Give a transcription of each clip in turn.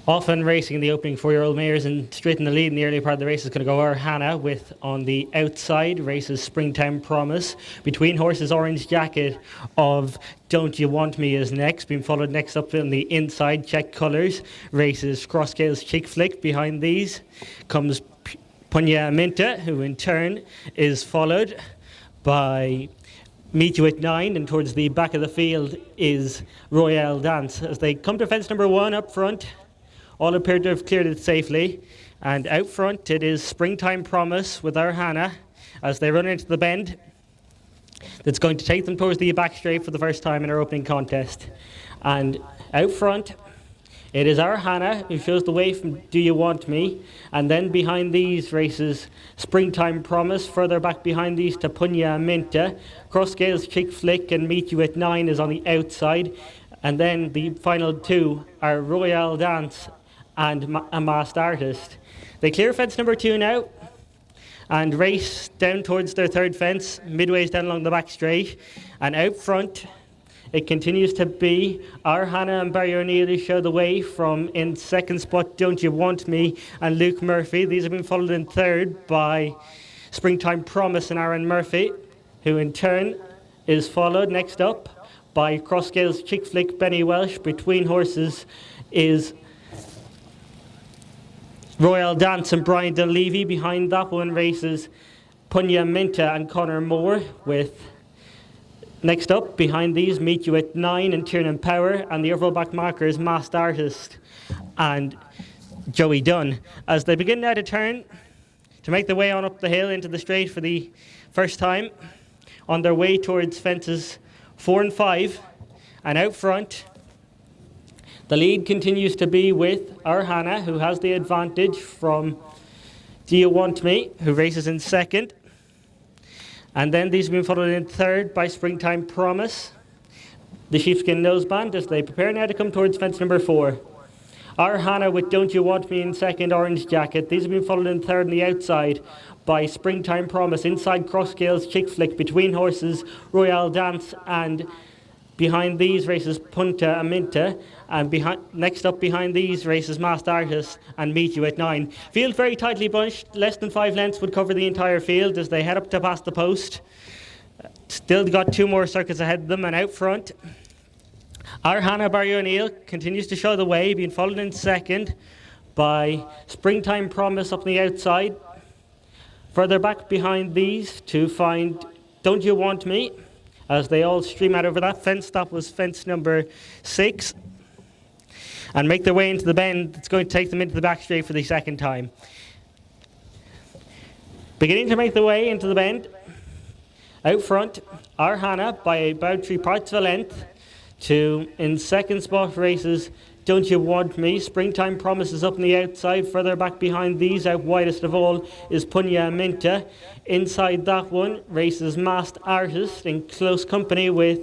Often racing the opening 4-year-old mares, and straight in the lead in the early part of the race is going to go our Hannah, with on the outside races Springtime Promise. Between horses, Orange Jacket of Don't You Want Me is next, being followed next up on the inside, Check Colours races Crossgales Chick Flick. Behind these comes Punya Minta, who in turn is followed by Meet You at 9, and towards the back of the field is Royale Dance. As they come to fence number 1 up front, all appear to have cleared it safely, and out front it is Springtime Promise with our Hannah as they run into the bend that's going to take them towards the back straight for the first time in our opening contest. And out front it is our Hannah who shows the way from Do You Want Me, and then behind these races Springtime Promise. Further back behind these to Punya Minta. Crossgales Chick Flick and Meet You at 9 is on the outside, and then the final two are Royale Dance and a Masked Artist. They clear fence number 2 now and race down towards their third fence, midways down along the back straight. And out front it continues to be our Hannah and Barry O'Neill who show the way. From in second spot Don't You Want Me and Luke Murphy. These have been followed in third by Springtime Promise and Aaron Murphy, who in turn is followed next up by Crossgales Chick Flick, Benny Welsh. Between horses is Royal Dance and Brian Dunleavy. Behind that one races Punya Minta and Connor Moore, with next up behind these Meet You at 9 and Tiernan Power, and the overall back marker is Masked Artist and Joey Dunn. As they begin now to turn to make their way on up the hill into the straight for the first time, on their way towards fences 4 and 5, and out front the lead continues to be with our Hannah, who has the advantage from Do You Want Me, who races in second. And then these have been followed in third by Springtime Promise, the sheepskin noseband, as they prepare now to come towards fence number 4. Our Hannah with Don't You Want Me in second, Orange Jacket. These have been followed in third on the outside by Springtime Promise. Inside Crossgales Chick Flick. Between horses Royale Dance, and behind these races Punta Aminta, and next up behind these races Masked Artist and Meet You at 9. Field very tightly bunched. Less than 5 lengths would cover the entire field as they head up to past the post. Still got 2 more circuits ahead of them, and out front our Hannah Barry O'Neill continues to show the way, being followed in second by Springtime Promise up on the outside. Further back behind these to find Don't You Want Me, as they all stream out over that fence. That was fence number 6. And make their way into the bend that's going to take them into the back straight for the second time. Beginning to make their way into the bend, out front, our Hannah by about 3 parts of a length. To in second spot races Don't You Want Me. Springtime Promise is up on the outside. Further back behind these, out widest of all, is Punya Minta. Inside that one races Masked Artist in close company with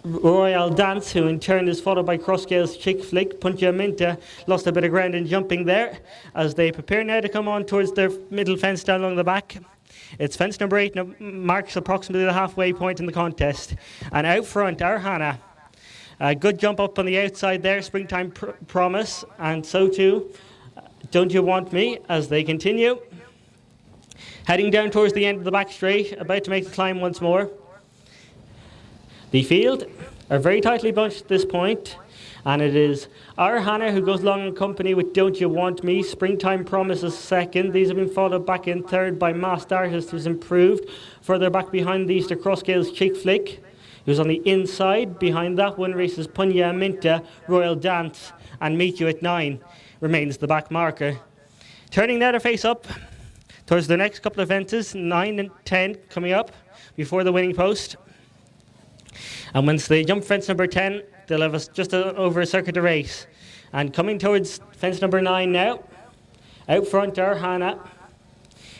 Royal Dance, who in turn is followed by Crossgales Chick Flick. Punya Minta lost a bit of ground in jumping there as they prepare now to come on towards their middle fence down along the back. It's fence number 8 and it marks approximately the halfway point in the contest. And out front, our Hannah. A good jump up on the outside there, Springtime Promise, and so too Don't You Want Me, as they continue heading down towards the end of the back straight, about to make the climb once more. The field are very tightly bunched at this point, and it is our Hannah who goes along in company with Don't You Want Me. Springtime Promise is second. These have been followed back in third by Masked Artist, who's improved. Further back behind these to Crossgales Chick Flick, who's on the inside. Behind that one races Punya Minta, Royal Dance, and Meet You at 9 remains the back marker. Turning now to face up towards the next couple of fences, 9 and 10 coming up before the winning post. And once they jump fence number 10, they'll have just over a circuit to race. And coming towards fence number 9 now, out front our Hannah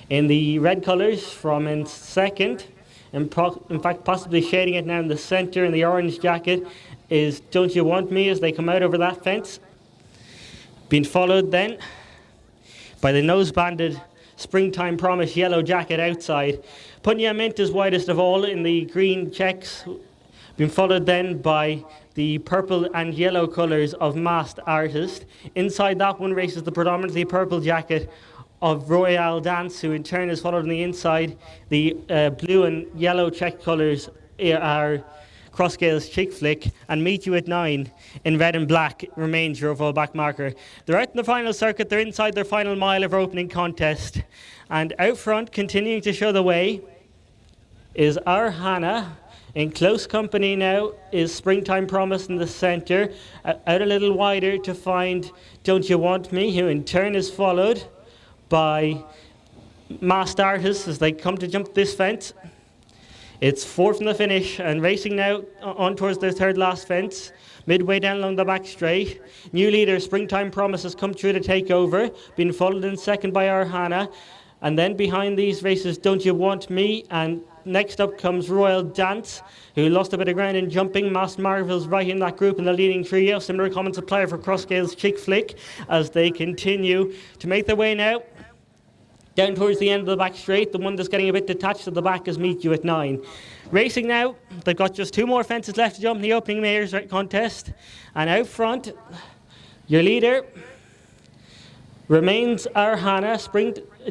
in the red colours from in second. In fact, possibly shading it now in the centre in the orange jacket is Don't You Want Me, as they come out over that fence. Being followed then by the nose-banded Springtime Promise yellow jacket outside. Punya Mint is widest of all in the green checks Being followed then by the purple and yellow colours of Masked Artist. Inside that one races the predominantly purple jacket of Royale Dance, who in turn is followed on the inside. The blue and yellow check colours are Crossgale's Chick Flick, and Meet You at 9 in red and black remains your overall back marker. They're out in the final circuit, they're inside their final mile of our opening contest. And out front, continuing to show the way, is our Hannah. In close company now is Springtime Promise in the centre. Out a little wider to find Don't You Want Me, who in turn is followed by Masked Artists as they come to jump this fence. It's 4 from the finish and racing now on towards their third last fence. Midway down along the back straight. New leader Springtime Promise has come through to take over, being followed in second by our Hannah. And then behind these races Don't You Want Me, and next up comes Royal Dance, who lost a bit of ground in jumping. Masked Marvel's right in that group in the leading trio. Similar common supplier for Crossgale's Chick Flick as they continue to make their way now down towards the end of the back straight. The one that's getting a bit detached at the back is Meet You at 9. Racing now, they've got just 2 more fences left to jump in the opening mares contest. And out front, your leader remains our Hannah.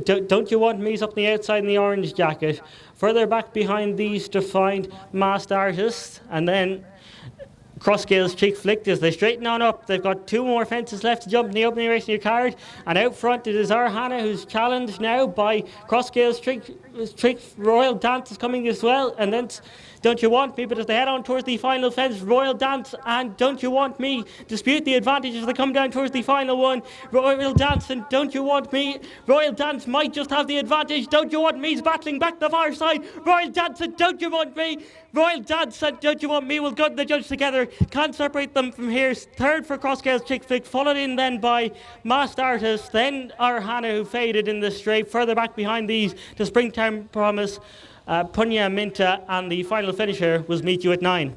Don't You Want Me's up on the outside in the orange jacket. Further back behind these to find Masked Artists, and then Crossgale's Chick Flick as they straighten on up. They've got 2 more fences left to jump in the opening race in your card. And out front it is our Hannah, who's challenged now by Crossgale's Trick. Royal Dance is coming as well. And then Don't You Want Me, but as they head on towards the final fence, Royal Dance and Don't You Want Me dispute the advantage as they come down towards the final one. Royal Dance and Don't You Want Me. Royal Dance might just have the advantage. Don't You Want Me's battling back the far side. Royal Dance and Don't You Want Me. Royal Dance and Don't You Want Me will go to the judge together. Can't separate them from here. Third for Crossgale's Chick Flick, followed in then by Masked Artist, then our Hannah, who faded in the straight. Further back behind these to Springtime Promise, Punya Minta, and the final finisher was Meet You at 9.